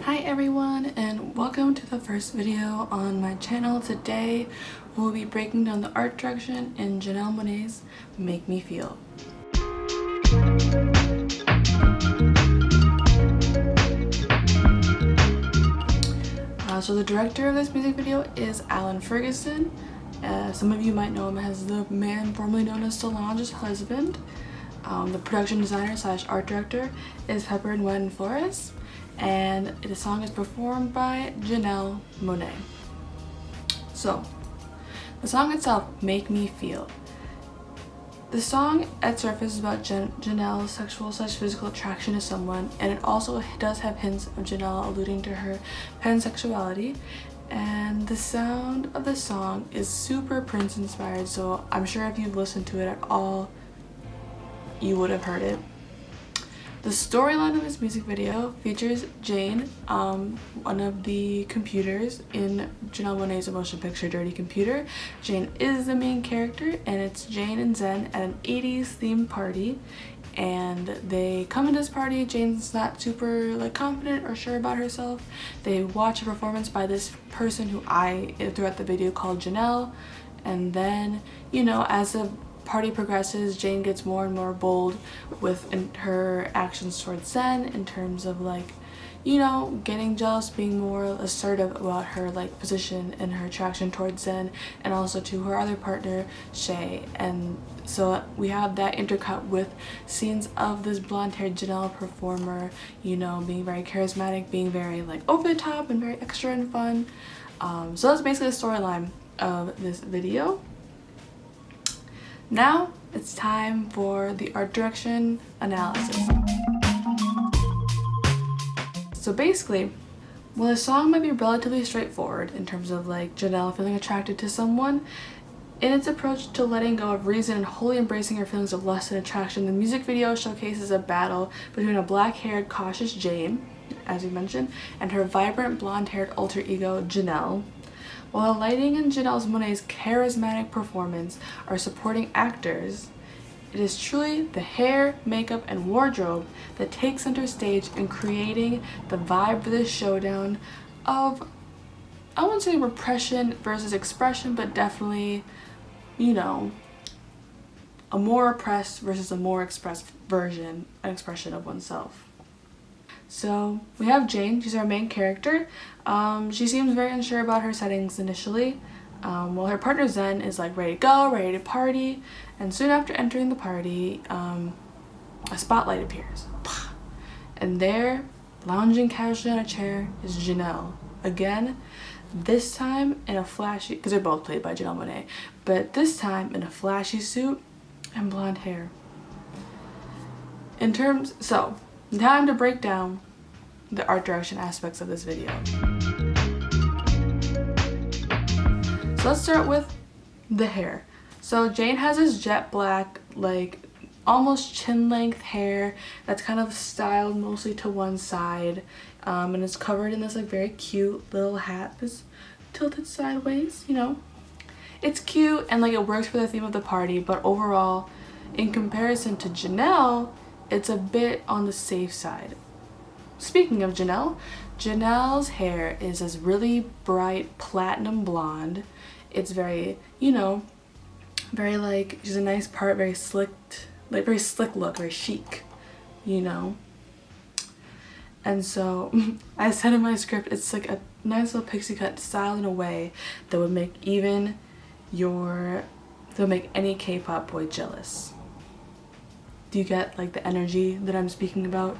Hi everyone, and welcome to the first video on my channel. Today we'll be breaking down the art direction in Janelle Monae's Make Me Feel. So the director of this music video is Alan Ferguson. Some of you might know him as the man formerly known as Solange's husband. The production designer / art director is Pepper and Wynn Flores, and the song is performed by Janelle Monae. So, the song itself, Make Me Feel. The song at surface is about Janelle's sexual / physical attraction to someone, and it also does have hints of Janelle alluding to her pansexuality. And the sound of the song is super Prince inspired, so I'm sure if you've listened to it at all, you would have heard it. The storyline of this music video features Jane, one of the computers in Janelle Monae's motion picture Dirty Computer. Jane is the main character, and it's Jane and Zen at an 80s themed party, and they come into this party. Jane's not super confident or sure about herself. They watch a performance by this person who throughout the video called Janelle, and then as the party progresses, Jane gets more and more bold with her actions towards Zen in terms of getting jealous, being more assertive about her position and her attraction towards Zen, and also to her other partner Shay. And so we have that intercut with scenes of this blonde-haired Janelle performer, being very charismatic, being very over the top and very extra and fun. So that's basically the storyline of this video. Now it's time for the art direction analysis. So basically, while the song might be relatively straightforward in terms of Janelle feeling attracted to someone, in its approach to letting go of reason and wholly embracing her feelings of lust and attraction, the music video showcases a battle between a black-haired cautious Jane, as we mentioned, and her vibrant blonde-haired alter ego Janelle. While the lighting and Janelle Monae's charismatic performance are supporting actors, it is truly the hair, makeup, and wardrobe that takes center stage in creating the vibe for this showdown of, I wouldn't say repression versus expression, but definitely, a more oppressed versus a more expressed an expression of oneself. So we have Jane. She's our main character. She seems very unsure about her settings initially, while her partner Zen is ready to go, ready to party, and soon after entering the party, a spotlight appears, and there, lounging casually on a chair, is Janelle. Again, this time in a flashy, because they're both played by Janelle Monae, but this time in a flashy suit and blonde hair. Time to break down the art direction aspects of this video. So let's start with the hair. So Jane has this jet black, almost chin length hair that's kind of styled mostly to one side, and it's covered in this very cute little hat that's tilted sideways. It's cute and it works for the theme of the party, but overall, in comparison to Janelle, it's a bit on the safe side. Speaking of Janelle's hair is this really bright platinum blonde. It's very, very she's a nice part, very slick look, very chic, And so, I said in my script, it's a nice little pixie cut styled in a way that would make any K-pop boy jealous. Do you get the energy that I'm speaking about?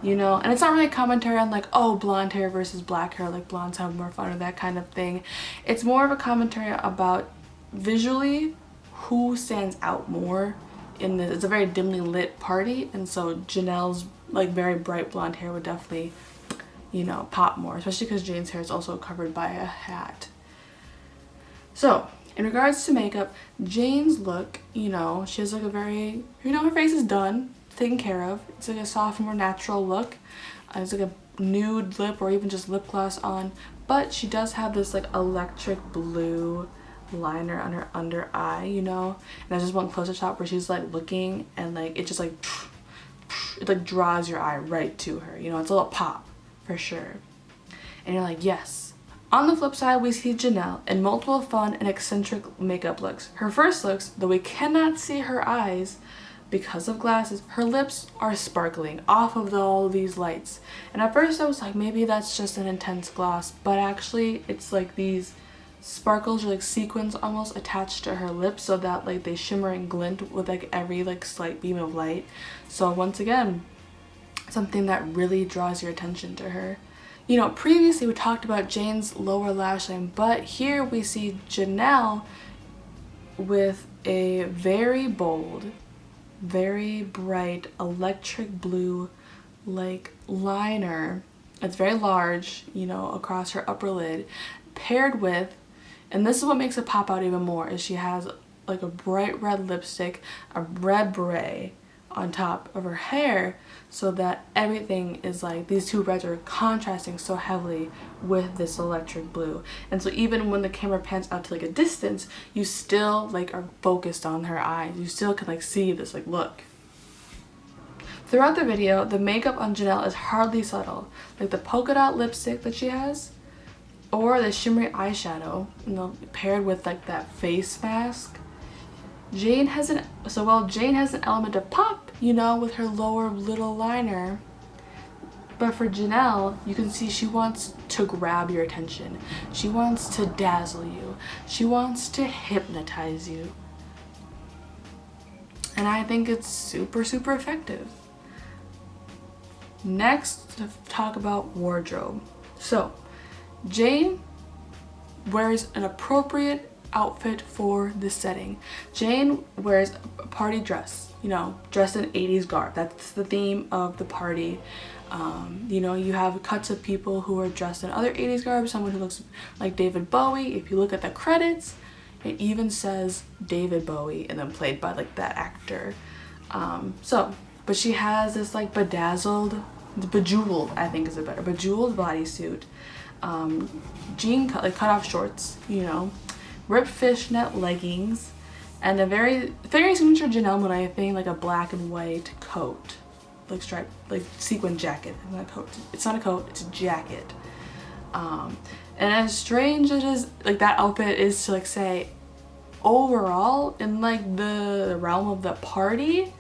And it's not really a commentary on oh, blonde hair versus black hair, blondes have more fun or that kind of thing. It's more of a commentary about visually who stands out more in this. It's a very dimly lit party, and so Janelle's very bright blonde hair would definitely pop more, especially because Jane's hair is also covered by a hat. So in regards to makeup, Jane's look, she has a very, her face is done, taken care of. It's a soft, more natural look. It's a nude lip or even just lip gloss on, but she does have this electric blue liner on her under eye, and there's just one close-up shot where she's looking, and it just it draws your eye right to her. It's a little pop for sure. And you're like, yes. On the flip side, we see Janelle in multiple fun and eccentric makeup looks. Her first looks, though we cannot see her eyes because of glasses, her lips are sparkling off of all these lights. And at first I was like, maybe that's just an intense gloss, but actually it's like these sparkles or like sequins almost attached to her lips, so that like they shimmer and glint with like every like slight beam of light. So once again, something that really draws your attention to her. You know, previously we talked about Jane's lower lash line, but here we see Janelle with a very bold, very bright electric blue like liner. It's very large, you know, across her upper lid, paired with, and this is what makes it pop out even more, is she has like a bright red lipstick, a red beret on top of her hair, so that everything is like, these two reds are contrasting so heavily with this electric blue. And so even when the camera pans out to like a distance, you still like are focused on her eyes. You still can like see this like look. Throughout the video, the makeup on Janelle is hardly subtle. Like the polka dot lipstick that she has, or the shimmery eyeshadow, you know, paired with like that face mask. Jane has an element of pop, you know, with her lower little liner, but for Janelle, you can see she wants to grab your attention. She wants to dazzle you. She wants to hypnotize you. And I think it's super, super effective. Next, to talk about wardrobe. So, Jane wears an appropriate outfit for this setting. Jane wears a party dress, you know, dressed in 80s garb. That's the theme of the party. You know, you have cuts of people who are dressed in other 80s garb, someone who looks like David Bowie. If you look at the credits, it even says David Bowie and then played by like that actor. But she has this like bejeweled, I think is a better, bejeweled bodysuit, cut off shorts, you know, ripped fishnet leggings, and a very signature Janelle Monae thing, like a black and white coat, like striped, like sequin jacket. Not a coat. It's not a coat. It's a jacket. And as strange as it is, like that outfit is to like say, overall in like the realm of the party,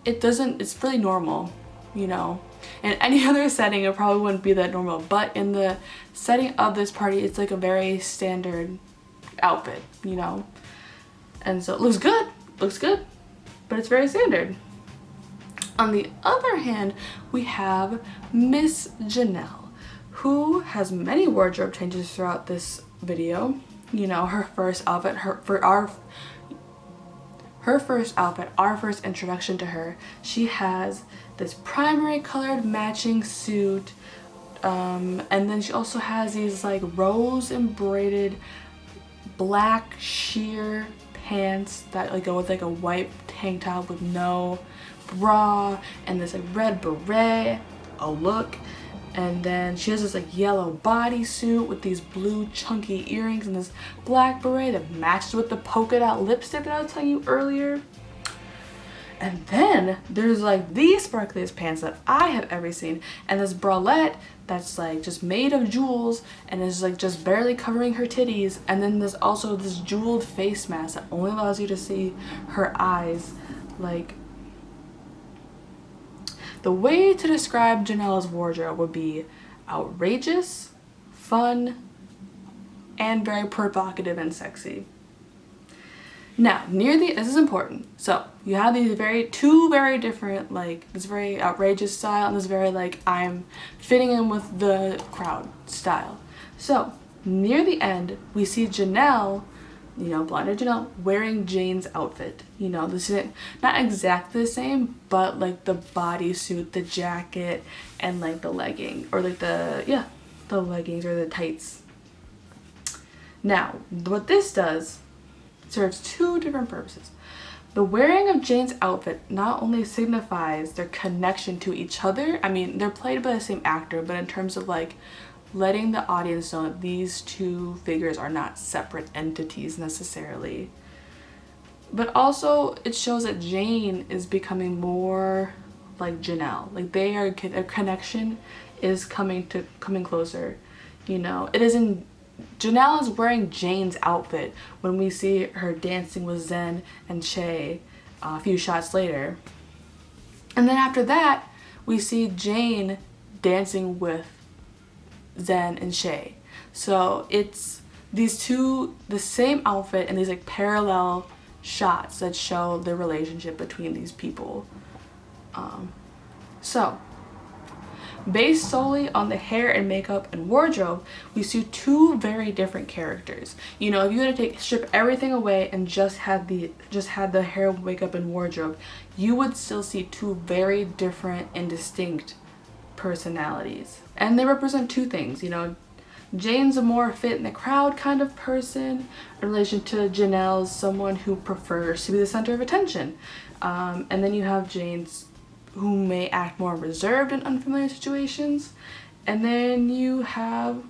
it's really normal, you know. In any other setting, it probably wouldn't be that normal, but in the setting of this party, it's like a very standard outfit, you know. And so it looks good, but it's very standard. On the other hand, we have Miss Janelle, who has many wardrobe changes throughout this video. You know, her first outfit, our first introduction to her, she has this primary colored matching suit, and then she also has these like rose embroidered black sheer pants that like go with like a white tank top with no bra, and this like red beret, a look. And then she has this like yellow bodysuit with these blue chunky earrings and this black beret that matches with the polka dot lipstick that I was telling you earlier. And then there's like these sparkliest pants that I have ever seen, and this bralette that's like just made of jewels and is like just barely covering her titties. And then there's also this jeweled face mask that only allows you to see her eyes. Like, the way to describe Janelle's wardrobe would be outrageous, fun, and very provocative and sexy. Now, this is important. So you have these two very different, like this very outrageous style and this very like I'm fitting in with the crowd style. So near the end, we see Janelle, you know, blonde Janelle, wearing Jane's outfit. You know, this isn't not exactly the same, but like the bodysuit, the jacket, and like the legging, or like the leggings or the tights. Now, what this does serves two different purposes. The wearing of Jane's outfit not only signifies their connection to each other, I mean, they're played by the same actor, but in terms of like letting the audience know that these two figures are not separate entities necessarily. But also it shows that Jane is becoming more like Janelle. Like their connection is coming closer. You know, it isn't. Janelle is wearing Jane's outfit when we see her dancing with Zen and Che a few shots later. And then after that, we see Jane dancing with Zen and Che. So it's these two, the same outfit, and these like parallel shots that show the relationship between these people. So based solely on the hair and makeup and wardrobe, we see two very different characters. You know, if you were to strip everything away and just had the hair, makeup, and wardrobe, you would still see two very different and distinct personalities. And they represent two things. You know, Jane's a more fit in the crowd kind of person in relation to Janelle's someone who prefers to be the center of attention. And then you have Jane's who may act more reserved in unfamiliar situations. And then you have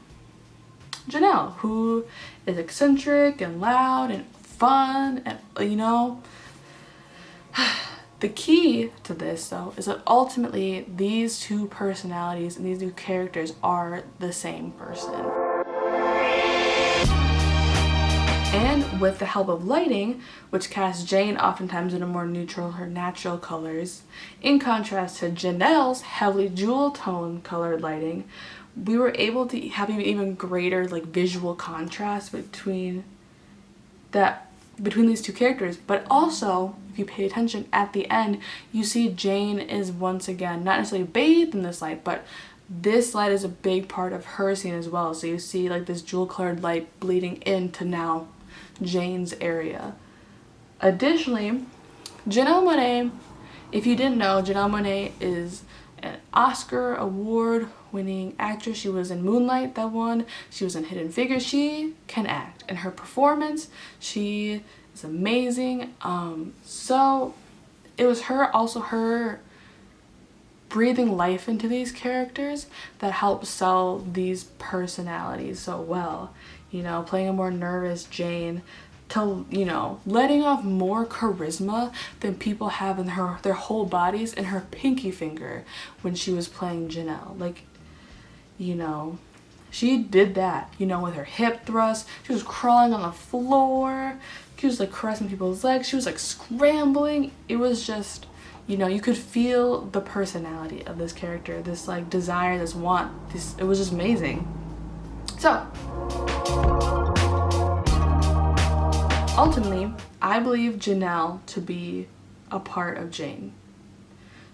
Janelle, who is eccentric and loud and fun, and you know. The key to this though is that ultimately these two personalities and these two characters are the same person. And with the help of lighting, which casts Jane oftentimes in a more neutral, her natural colors, in contrast to Janelle's heavily jewel tone colored lighting, we were able to have an even greater like visual contrast between these two characters. But also, if you pay attention at the end, you see Jane is once again not necessarily bathed in this light, but this light is a big part of her scene as well. So you see like this jewel colored light bleeding into now Jane's area. Additionally, Janelle Monae, if you didn't know, Janelle Monae is an Oscar award winning actress. She was in Moonlight that won. She was in Hidden Figures. She can act, and her performance, she is amazing. So it was her breathing life into these characters that helped sell these personalities so well. You know, playing a more nervous Jane to, you know, letting off more charisma than people have in their whole bodies in her pinky finger when she was playing Janelle. Like, you know, she did that, you know, with her hip thrust. She was crawling on the floor. She was like caressing people's legs. She was like scrambling. It was just, you know, you could feel the personality of this character, this like desire, this want. It was just amazing. So ultimately, I believe Janelle to be a part of Jane.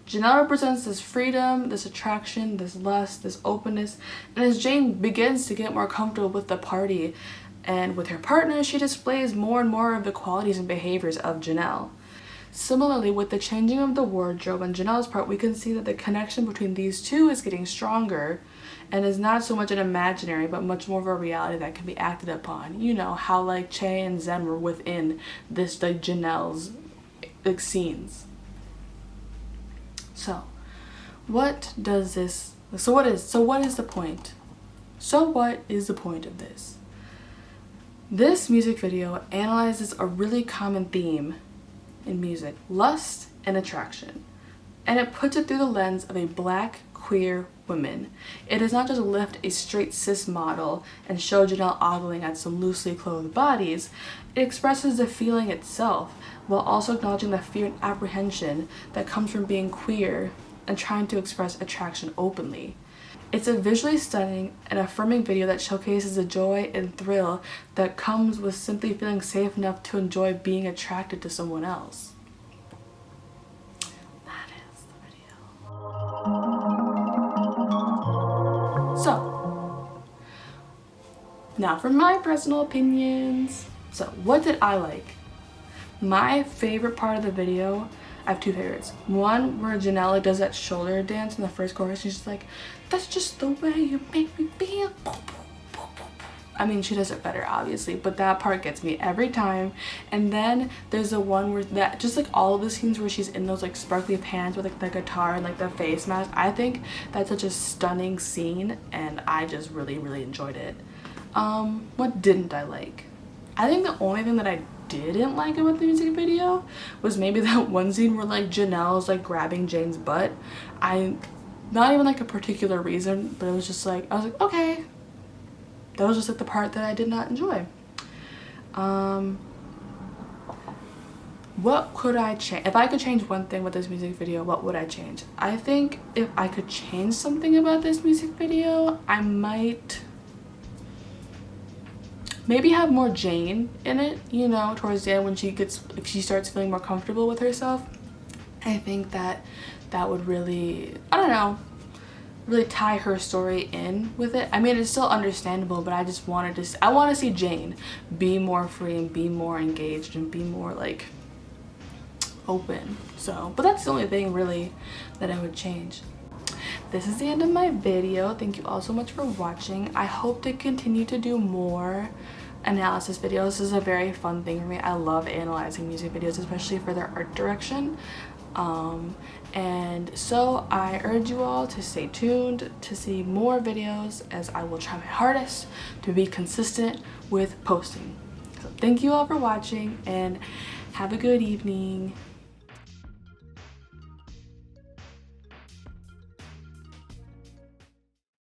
Janelle represents this freedom, this attraction, this lust, this openness, and as Jane begins to get more comfortable with the party and with her partner, she displays more and more of the qualities and behaviors of Janelle. Similarly, with the changing of the wardrobe on Janelle's part, we can see that the connection between these two is getting stronger and is not so much an imaginary, but much more of a reality that can be acted upon. You know, how like Che and Zen were within this like Janelle's like scenes. So what is the point? So what is the point of this? This music video analyzes a really common theme in music, lust and attraction, and it puts it through the lens of a black queer woman. It does not just lift a straight cis model and show Janelle ogling at some loosely clothed bodies. It expresses the feeling itself while also acknowledging the fear and apprehension that comes from being queer and trying to express attraction openly. It's a visually stunning and affirming video that showcases the joy and thrill that comes with simply feeling safe enough to enjoy being attracted to someone else. That is the video. So, now for my personal opinions. So, what did I like? My favorite part of the video, I have two favorites. One, where Janelle does that shoulder dance in the first chorus. She's just like, that's just the way you make me feel. I mean, she does it better, obviously, but that part gets me every time. And then there's the one where that, just like all of the scenes where she's in those like sparkly pants with like the guitar and like the face mask. I think that's such a stunning scene, and I just really, really enjoyed it. What didn't I like? I think the only thing that I didn't like about the music video was maybe that one scene where like Janelle's like grabbing Jane's butt. not even like a particular reason, but it was just like, I was like, okay, that was just like the part that I did not enjoy. What could I change? If I could change one thing with this music video, what would I change? I think if I could change something about this music video, I might maybe have more Jane in it, you know, towards the end when she starts feeling more comfortable with herself. I think that would really, I don't know, really tie her story in with it. I mean, it's still understandable, but I just wanted to, I want to see Jane be more free and be more engaged and be more like open. So, but that's the only thing really that I would change. This is the end of my video. Thank you all so much for watching. I hope to continue to do more analysis videos. This is a very fun thing for me. I love analyzing music videos, especially for their art direction. And so I urge you all to stay tuned to see more videos, as I will try my hardest to be consistent with posting. So thank you all for watching and have a good evening.